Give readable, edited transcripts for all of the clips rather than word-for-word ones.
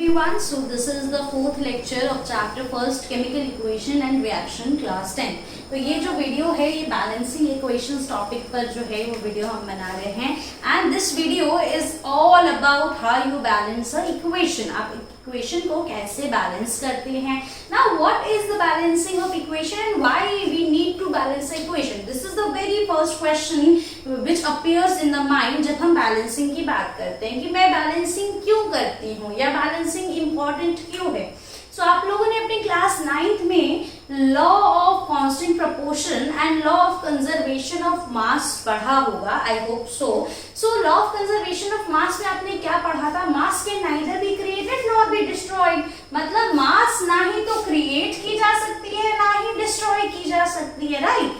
everyone. So this is the fourth lecture of chapter first chemical equation and reaction class 10. तो ये जो video है ये balancing equations topic पर जो है वो वीडियो हम बना रहे हैं and this video is all about how you balance a equation. आप इक्वेशन को कैसे बैलेंस करते हैं. Now what is the balancing of equation and why we need to balance the equation. This is the very first question which appears in the mind जब हम balancing की बात करते हैं कि मैं बैलेंसिंग क्यों करती हूँ या बैलेंसिंग इंपॉर्टेंट क्यों है. सो आप लोगों ने अपनी क्लास 9th में law of constant proportion and law of conservation of mass पढ़ा होगा. I hope so. So law of conservation of mass में आपने क्या पढ़ा था. मास can neither be created nor be destroyed. मतलब मास ना ही तो क्रिएट की जा सकती है ना ही डिस्ट्रॉय की जा सकती है. राइट.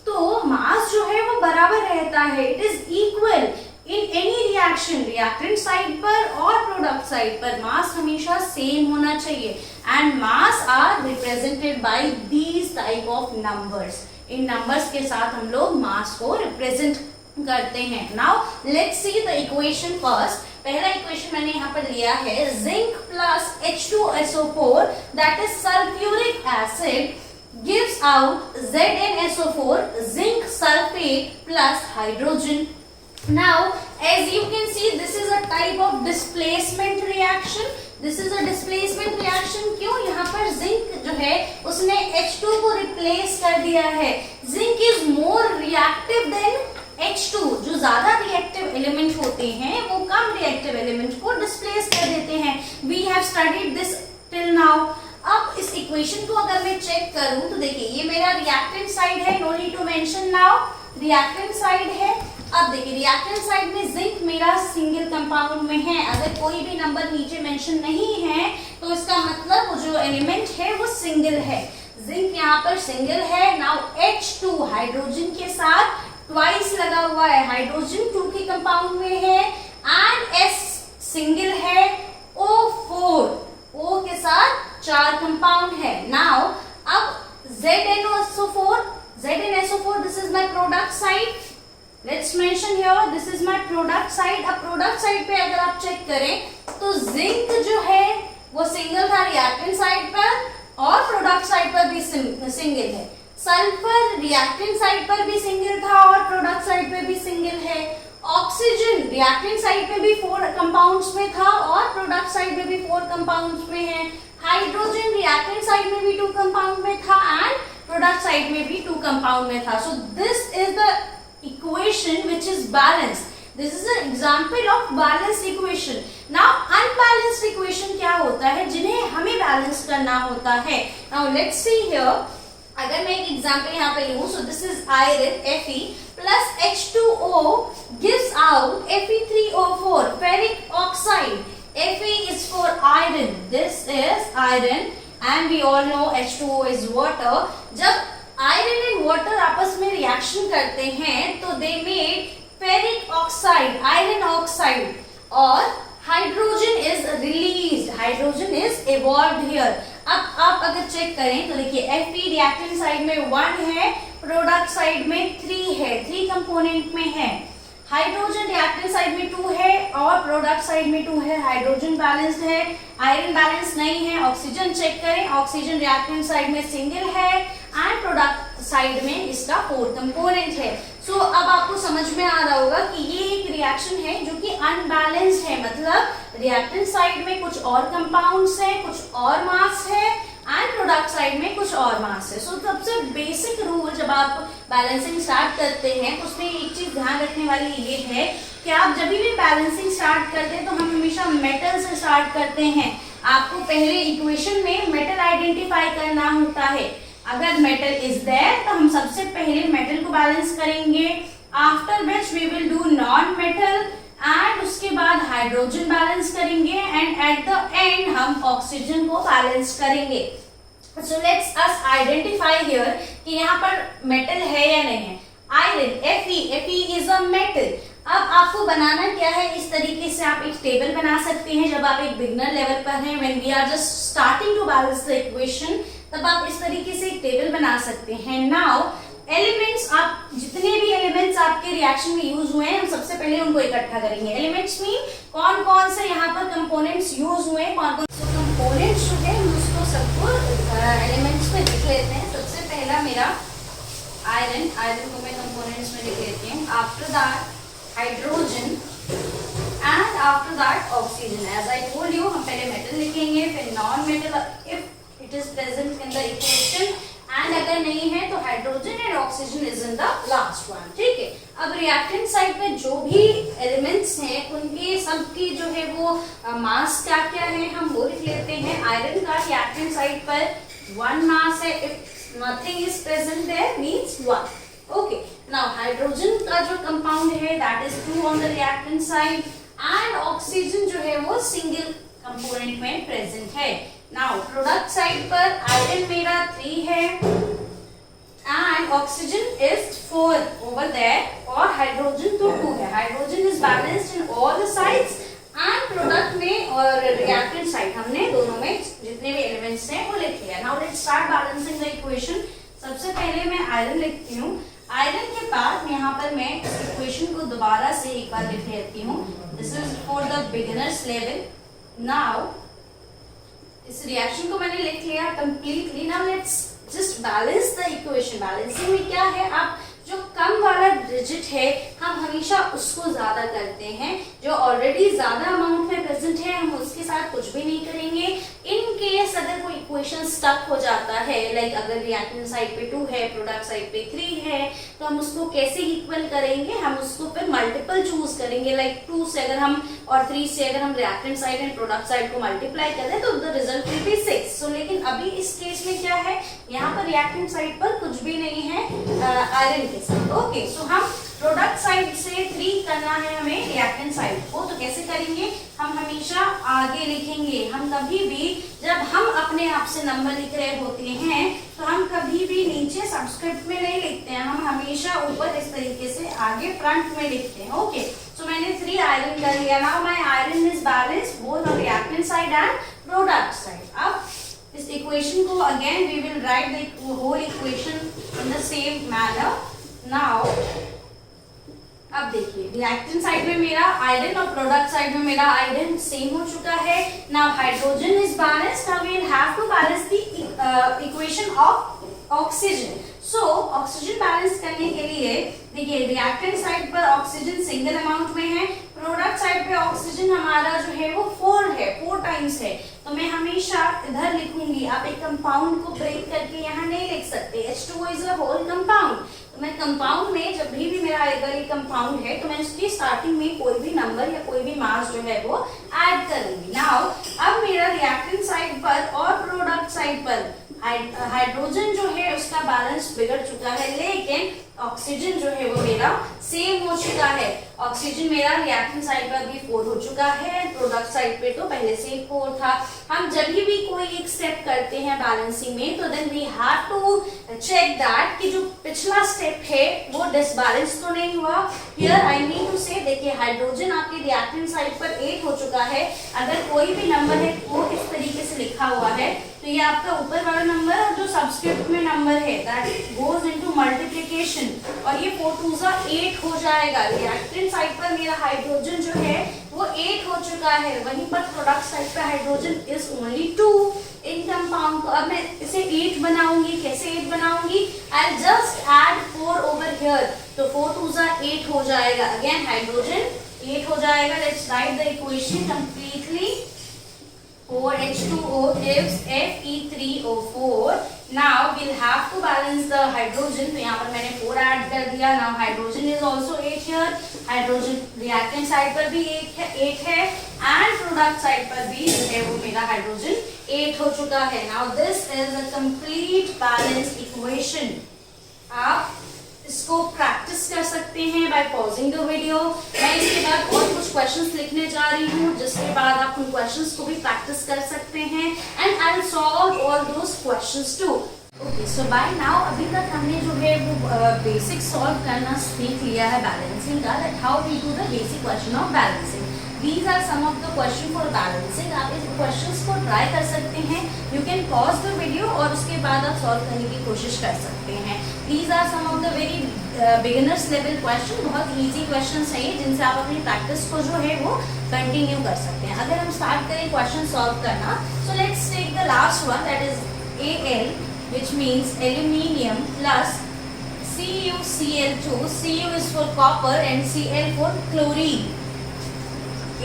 तो मास जो है वो बराबर रहता है. It is equal in any reaction. Reactant side पर और प्रोडक्ट साइड पर मास हमेशा सेम होना चाहिए and mass are represented by these type of numbers. इन नंबर्स के साथ हम लोग मास को रिप्रेजेंट करते हैं. Now let's see the equation first. पहला इक्वेशन मैंने यहाँ पर लिया है zinc plus H2SO4 that is sulphuric acid gives out ZnSO4 zinc sulfate plus hydrogen. Now as you can see this is a type of displacement reaction. This is a displacement reaction. क्यों. यहाँ पर zinc जो है उसने H2 को replace कर दिया है. Zinc is more reactive than H2. जो ज्यादा reactive element होते हैं वो कम reactive element को displace कर देते हैं. We have studied this till now. अब इस इक्वेशन को अगर मैं चेक करूं तो देखिए ये मेरा रिएक्टेंट साइड है. No need to mention now. Reactant side है. अब देखिए रिएक्टेंट साइड में जिंक मेरा सिंगल कंपाउंड में है. अगर कोई भी नंबर नीचे मेंशन नहीं है तो इसका मतलब वो जो एलिमेंट है वो सिंगल है. जिंक यहाँ पर सिंगल है. नाउ H2 हाइड्रोजन के साथ ट्वाइस लगा हुआ है. हाइड्रोजन 2 के कंपाउंड में है एंड S सिंगल है. O4 O के साथ 4 कंपाउंड है. नाउ अब ZnSO4 this is my product side. Let's mention here this is my product side. अब प्रोडक्ट साइड पे अगर आप चेक करें तो जिंक जो है वो सिंगल था रिएक्टेंट साइड पर और प्रोडक्ट साइड पर भी सिंगल है. सल्फर रिएक्टेंट साइड पर भी सिंगल था और प्रोडक्ट साइड पे भी सिंगल है. ऑक्सीजन रिएक्टेंट साइड में भी 4 कंपाउंड्स में था और प्रोडक्ट साइड में भी 4 कंपाउंड्स में है. हाइड्रोजन रिएक्टेंट साइड में भी 2 कंपाउंड में था एंड प्रोडक्ट साइड में भी 2 कंपाउंड में था. So this is the equation which is balanced. This is an example of balanced equation. Now unbalanced equation क्या होता है जिन्हें हमें बैलेंस करना होता है. Now let's see here. अगर मैं एक एग्जांपल यहाँ पे लूं. So this is iron Fe plus H2O gives out Fe3O4 ferric oxide. Fe is for iron. This is iron and we all know H2O is water. जब iron and water आपस में reaction करते हैं तो they made ferric oxide, iron oxide और hydrogen is released. Hydrogen is evolved here. अब आप अगर चेक करें तो देखिए Fe रिएक्टेंट साइड में 1 है, प्रोडक्ट साइड में 3 है. 3 कंपोनेंट में है. हाइड्रोजन रिएक्टेंट साइड में 2 है और प्रोडक्ट साइड में 2 है. हाइड्रोजन बैलेंस्ड है, आयरन बैलेंस नहीं है. ऑक्सीजन चेक करें. ऑक्सीजन रिएक्टेंट साइड में सिंगल है एंड प्रोडक्ट साइड में इसका 4 कंपोनेंट है. सो अब आपको समझ में आ रहा होगा कि ये एक रिएक्शन है जो कि अनबैलेंस्ड है. मतलब रिएक्टेंट साइड में कुछ और कंपाउंड्स हैं, कुछ और मास है एंड प्रोडक्ट साइड में कुछ और मास है. सो सबसे बेसिक रूल जब आप बैलेंसिंग स्टार्ट करते हैं तो उसमें एक चीज ध्यान रखने वाली ये है कि आप जब भी बैलेंसिंग स्टार्ट करते हैं तो हम हमेशा मेटल से स्टार्ट करते हैं. आपको पहले इक्वेशन में मेटल आइडेंटिफाई करना होता है. अगर मेटल इज देयर तो हम सबसे पहले मेटल को बैलेंस करेंगे. After which we will do non metal and उसके बाद हाइड्रोजन बैलेंस करेंगे एंड एट द एंड हम ऑक्सीजन को बैलेंस करेंगे. So let's us identify here कि यहाँ पर मेटल है या नहीं है. Iron Fe is a metal. अब आपको बनाना क्या है. इस तरीके से आप एक टेबल बना सकते हैं जब आप एक बिगिनर लेवल पर हैं. When we are just starting to balance the equation तब आप इस तरीके से एक टेबल बना सकते हैं. नाउ एलिमेंट्स, आप जितने भी एलिमेंट्स आपके रिएक्शन में यूज हुए हैं हम सबसे पहले उनको इकट्ठा करेंगे। एलिमेंट्स मीन कौन कौन से यहाँ पर कंपोनेंट्स यूज हुए हैं, कौन कौन से कंपोनेंट्स जो है हम उसको सबको एलिमेंट्स में लिख लेते हैं। सबसे पहला मेरा आयरन, आयरन को मैं कंपोनेंट्स में लिख लेती हूँ। After that hydrogen and after that oxygen. As I told you, हम पहले मेटल लिखेंगे, फिर non metal if it is present in the equation, and अगर नहीं है तो hydrogen and oxygen is in the last one. ठीक है, अब रिएक्टेंट साइड पे जो भी एलिमेंट्स हैं उनके सबकी जो है वो मास क्या क्या है हम वो लिख लेते हैं। आयरन का रिएक्टेंट साइड पर 1 मास है, if nothing is present there means 1। Okay, now hydrogen का जो कंपाउंड है that is 2 on the reactant side, and oxygen जो है वो सिंगल कंपोनेंट में प्रेजेंट है। नाउ प्रोडक्ट साइड पर आयरन मेरा 3 है and oxygen is 4 over there, और हाइड्रोजन तो 2 है। Hydrogen is balanced in all the sides, and product में और रिएक्टेंट साइड हमने दोनों में जितने भी एलिमेंट्स हैं वो लिख लिया। Now let's start balancing the equation. सबसे पहले मैं आयरन लिखती हूँ। आयरन के बाद यहाँ पर मैं इस इक्वेशन को दोबारा से एक बार लिख लेती हूँ। This is for the beginners level. Now इस रिएक्शन को मैंने लिख लिया completely. Now let's just balance the equation. Balancing में क्या है, आप जो कम वाला डिजिट है हम हमेशा उसको ज्यादा करते हैं, जो ऑलरेडी ज्यादा अमाउंट में प्रेजेंट है हम उसके साथ कुछ भी नहीं करेंगे। इन केस अगर कोई इक्वेशन स्टक हो जाता है, लाइक अगर रिएक्टेंट साइड पे 2 है, प्रोडक्ट साइड पे 3 है, तो हम उसको कैसे इक्वल करेंगे, हम उसको फिर मल्टीपल चूज करेंगे। लाइक 2 से अगर हम और 3 से अगर हम reactant side and product side को मल्टीप्लाई करें तो द रिजल्ट विल बी 6। सो लेकिन अभी इस केस में क्या है, यहाँ पर रिएक्टेंट साइड पर कुछ भी नहीं है आयरन के साथ। ओके, सो हम प्रोडक्ट साइड से 3 करना है हमें रिएक्टेंट साइड को, तो कैसे करेंगे, हम हमेशा आगे लिखेंगे। हम कभी भी जब हम अपने आप से नंबर लिख रहे होते हैं तो हम कभी भी नीचे सबस्क्रिप्ट में नहीं लिखते हैं, हम हमेशा ऊपर इस तरीके से आगे फ्रंट में लिखते हैं। ओके, सो मैंने 3 आयरन कर लिया। Now my iron is balanced both on reactant side and product side. अब इस इक्वेशन को again we will write the whole equation in the same manner. Now अब देखिए, रिएक्टेंट साइड में मेरा आयरन और प्रोडक्ट साइड में मेरा आयरन सेम हो चुका है। Now hydrogen is balanced. Now we will have to balance the equation of oxygen. So oxygen balance करने के लिए देखिए, रिएक्टेंट साइड पर ऑक्सीजन सिंगल अमाउंट में है, प्रोडक्ट साइड पे ऑक्सीजन हमारा जो है वो 4 है, 4 टाइम्स है, तो मैं हमेशा इधर लिखूंगी। आप एक कंपाउंड को ब्रेक करके यहाँ नहीं लिख सकते। H2O is a whole compound, तो मैं कंपाउंड में जब भी मेरा आएगा ये कंपाउंड है तो मैं उसकी स्टार्टिंग में कोई भी नंबर या कोई भी मास जो है वो ऐड करूंगी। नाउ अब मेरा रिएक्टेंट साइड पर और प्रोडक्ट साइड पर हाइड्रोजन जो है उसका बैलेंस बिगड़ चुका है, लेकिन ऑक्सीजन जो है वो मेरा सेम हो चुका है। ऑक्सीजन मेरा रिएक्टेंट साइड पर भी 4 हो चुका है, प्रोडक्ट साइड पे तो पहले से ही 4 था। हम जब भी कोई एक स्टेप करते हैं बैलेंसिंग में तो then we have to check that कि जो पिछला स्टेप है वो डिसबैलेंस तो नहीं हुआ। हियर आई मीन टू से, देखिए हाइड्रोजन आपके रिएक्टेंट साइड पर 8 हो चुका है। अगर कोई भी नंबर है वो इस तरीके से लिखा हुआ है तो ये आपका ऊपर वाला नंबर और जो सबस्क्रिप्ट में नंबर है दैट गोज इनटू मल्टीप्लिकेशन, और ये 4 2 जा 8 हो जाएगा। रिएक्टेंट साइड पर मेरा हाइड्रोजन जो है वो 8 हो चुका है, वहीं पर प्रोडक्ट साइड पर hydrogen is only 2 in compound. तो अब मैं इसे 8 बनाऊंगी। कैसे 8 बनाऊंगी, I just add 4 over here, तो 4 2 जा 8 हो जाएगा। अगेन हाइड्रोजन 8 हो जाएगा। Let's write the equation completely. 4H2O gives Fe3O4. Now we'll have to balance the hydrogen. तो यहाँ पर मैंने 4 ऐड कर दिया। Now hydrogen is also 8 here. Hydrogen reactant side पर भी 8 है and product side पर भी जो है वो मेरा hydrogen 8 हो चुका है। Now this is a complete balanced equation. आप इसको प्रैक्टिस कर सकते हैं बाय पॉजिंग द वीडियो। मैं इसके बाद और कुछ क्वेश्चंस लिखने जा रही हूँ जिसके बाद आप उन क्वेश्चंस को भी प्रैक्टिस कर सकते हैं and I will solve all those questions too. Okay, so by now अभी तक हमने जो है वो बेसिक सॉल्व करना सीख लिया है बैलेंसिंग का, that how we do the basic question of balancing. These are some of the question for balancing. आप इस क्वेश्चंस को ट्राई कर सकते हैं। You can pause the video और उसके बाद आप सॉल्व करने की कोशिश कर सकते हैं। These are some of the very beginners level question, बहुत ईजी क्वेश्चन है जिनसे आप अपनी प्रैक्टिस को जो है वो कंटिन्यू कर सकते हैं। अगर हम स्टार्ट करें क्वेश्चन सॉल्व करना, so let's take the last one, that is Al, which means aluminium plus CuCl2. Cu is for copper and Cl for chlorine.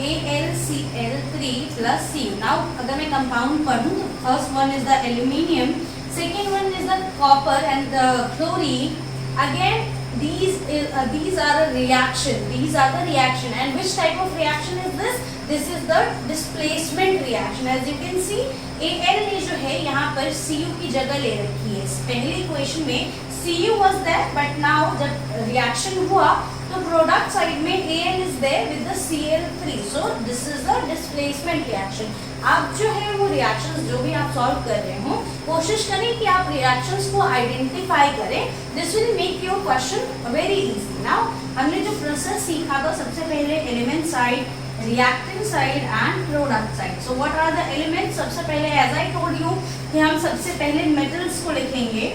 AlCl3 plus Cu. Now अगर मैं कंपाउंड पढ़ूँ तो first one is the aluminium, second one is the copper and the chlorine. Again these are a reaction. These are the reaction. And which type of reaction is this? This is the displacement reaction. As you can see, Al ने जो है यहाँ पर Cu की जगह ले रखी है. पहले इक्वेशन में Cu was there, but now जब रिएक्शन हुआ तो प्रोडक्ट साइड में Al is there with the Cl3. So this is the displacement reaction. आप जो है वो रिएक्शंस जो भी आप सॉल्व कर रहे हो, कोशिश करें कि आप रिएक्शंस को आइडेंटिफाई करें. This will make your question very easy. Now हमने जो प्रोसेस सीखा था, सबसे पहले element side, reactant side and product side. So what are the elements? सबसे पहले एज आई टोल्ड यू कि हम सबसे पहले मेटल्स को लिखेंगे,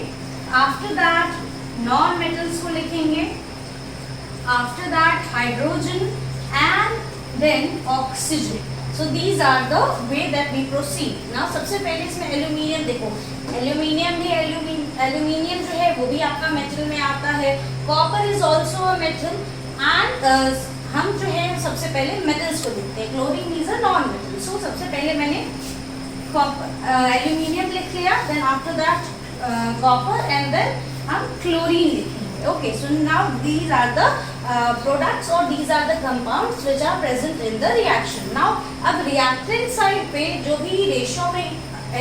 आफ्टर दैट नॉन मेटल्स को लिखेंगे, after that hydrogen and then oxygen. So these are the way that we proceed. Now सबसे पहले इसमें एल्यूमिनियम देखो, एल्यूमिनियम जो है वो भी आपका मेटल में आता है. Copper is also a metal and हम जो है सबसे पहले मेटल्स को देखते हैं. Chlorine is a non metal. So सबसे पहले मैंने एल्यूमिनियम लिख लिया, then after that copper and then हम क्लोरीन लिखेंगे. Okay, so now these are the products or these are the compounds which are present in the reaction. Now अब reactant side पे जो भी रेशो में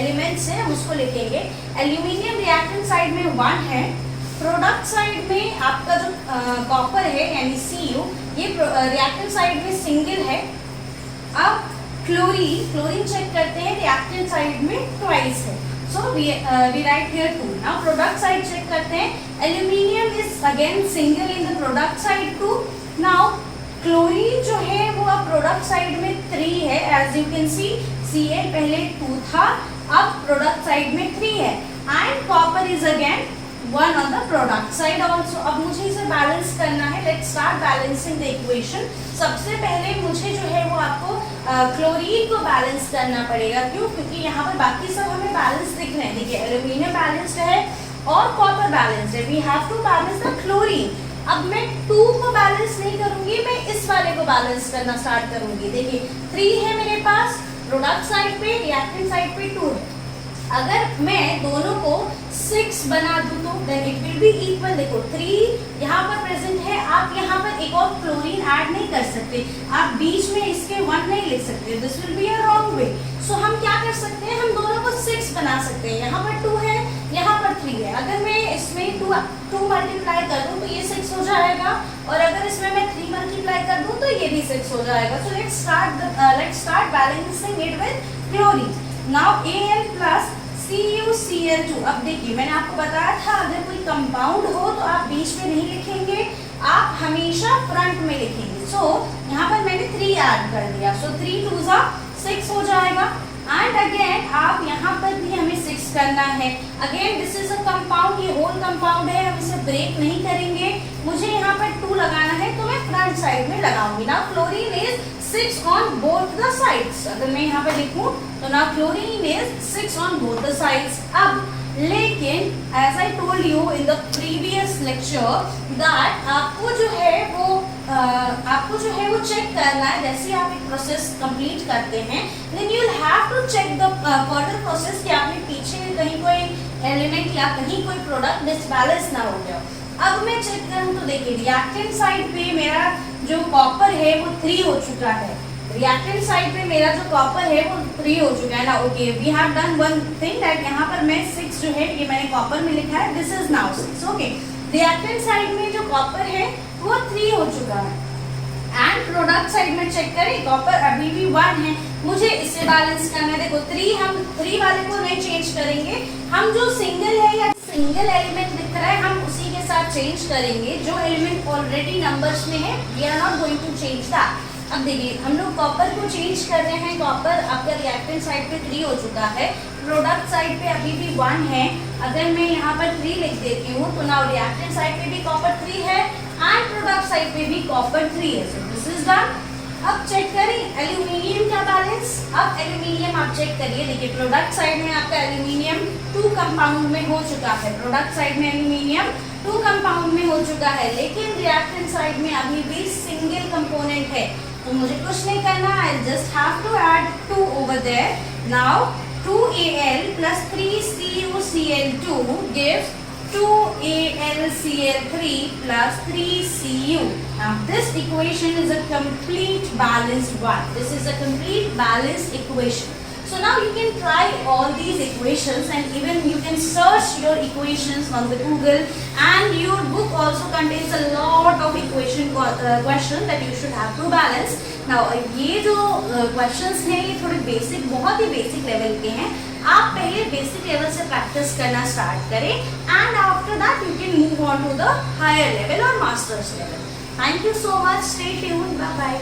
एलिमेंट्स हैं हम उसको लिखेंगे. एल्यूमिनियम रिएक्टेंट साइड में 1 है, प्रोडक्ट साइड में आपका जो कॉपर है यानी Cu, ये रिएक्टेंट साइड में सिंगल है. अब क्लोरीन चेक करते हैं, रिएक्टेंट साइड में ट्वाइस है. So we write here 2. Now product side check करते हैं. Aluminium is again single in the product side 2. Now chlorine जो है वो अब product side में 3 है. As you can see, Cl पहले 2 था, अब product side में 3 है. And copper is again 1 on the product side also. अब मुझे इसे बैलेंस करना है. Let's start balancing the equation. सबसे पहले मुझे जो है वो आपको क्लोरीन को बैलेंस करना पड़ेगा. क्यों? क्योंकि यहाँ पर बाकी सब हमें बैलेंस दिख रहे हैं. देखिए एल्यूमिनियम बैलेंस्ड है और कॉपर बैलेंस्ड है. We have to balance the chlorine. अब मैं 2 को बैलेंस नहीं करूंगी, मैं इस वाले को बैलेंस करना स्टार्ट करूंगी. देखिए 3 है मेरे पास प्रोडक्ट साइड पे, रिएक्टेंट साइड पे 2 है. अगर मैं दोनों को 6 बना दूं तो then it will be equal. देखो 3 यहाँ पर प्रेजेंट है, आप यहाँ पर एक और क्लोरीन ऐड नहीं कर सकते, आप बीच में इसके 1 नहीं लिख सकते. This will be a wrong way. So हम क्या कर सकते हैं, हम दोनों को 6 बना सकते हैं. यहाँ पर 2 है, यहाँ पर 3 है. अगर मैं इसमें 2 मल्टीप्लाई कर दूं तो ये 6 हो जाएगा, और अगर इसमें मैं 3 मल्टीप्लाई कर दूं तो ये भी 6 हो जाएगा. So let's start balancing it with chlorine. Now Al plus CuCl2. अब देखिए मैंने आपको बताया था अगर कोई कंपाउंड हो तो आप बीच में नहीं लिखेंगे, आप हमेशा फ्रंट में लिखेंगे. सो यहाँ पर मैंने 3 ऐड कर दिया. सो 3 2 6 हो जाएगा. एंड अगेन आप यहाँ पर भी हमें 6 करना है. Again this is a compound, ये होल कंपाउंड है, हम इसे ब्रेक नहीं करेंगे. मुझे यहाँ पर 2 लगाना है तो मैं फ्रंट साइड में लगाऊंगी. ना chlorine is 6 on both the sides. अगर मैं यहाँ पे लिखूं तो ना chlorine is 6 on both the sides. अब लेकिन as I told you in the previous lecture that आपको जो है वो चेक करना है. जैसे आप एक प्रोसेस कंप्लीट करते हैं then you will have to check the further process कि आपने पीछे कहीं कोई एलिमेंट या कहीं कोई प्रोडक्ट डिसबैलेंस ना हो गया. अब मैं चेक करूं तो देखिए रिएक्टेंट साइड पे मेरा जो कॉपर है वो 3 हो चुका है. रिएक्टेंट साइड पे मेरा जो कॉपर है वो 3 हो चुका है ना. Okay, we have done one thing that यहाँ पर मैं 6 जो है ये मैंने कॉपर में लिखा है. This is now 6. Okay, reactant side में जो कॉपर है वो 3 हो चुका है. एंड प्रोडक्ट साइड में चेक करें कॉपर अभी भी 1 है. मुझे इसे बैलेंस करना है. देखो 3 हम 3 वाले को नहीं चेंज करेंगे, हम जो सिंगल है या सिंगल एलिमेंट दिख रहा है हम उसी के साथ चेंज करेंगे. जो एलिमेंट ऑलरेडी नंबर्स में है we are not going to change that. अब देखिए हम लोग कॉपर को चेंज कर रहे हैं, कॉपर आपका रिएक्टेंट साइड पे 3 हो चुका है, प्रोडक्ट साइड पे अभी भी 1 है। अगर मैं यहाँ पर 3 लिख देती हूँ तो नाउ रिएक्टेंट साइड पे भी कॉपर 3 है एंड प्रोडक्ट साइड पे भी कॉपर 3 है। So this is done. अब चेक करें एल्यूमिनियम का बैलेंस। अब एल्यूमिनियम आप चेक करिए, देखिए प्रोडक्ट साइड में आपका एल्यूमिनियम 2 कंपाउंड में हो चुका है, प्रोडक्ट साइड में एल्यूमिनियम 2 कंपाउंड में हो चुका है, लेकिन रिएक्टेंट साइड में अभी भी सिंगल कंपोनेंट है। तो मुझे कुछ नहीं करना, I just have to add 2 over there. Now 2Al plus 3CuCl2 gives 2AlCl3 plus 3Cu. Now this equation is a complete balanced one. This is a complete balanced equation. So now you can try all these equations and even you can search your equations on the Google, and your book also contains a lot of questions that you should have to balance. Now ये जो questions हैं ये थोड़े basic, बहुत ही basic level के हैं। आप पहले बेसिक लेवल से प्रैक्टिस करना स्टार्ट करें and after that you can move on to the higher level और masters level. Thank you so much, stay tuned, bye bye.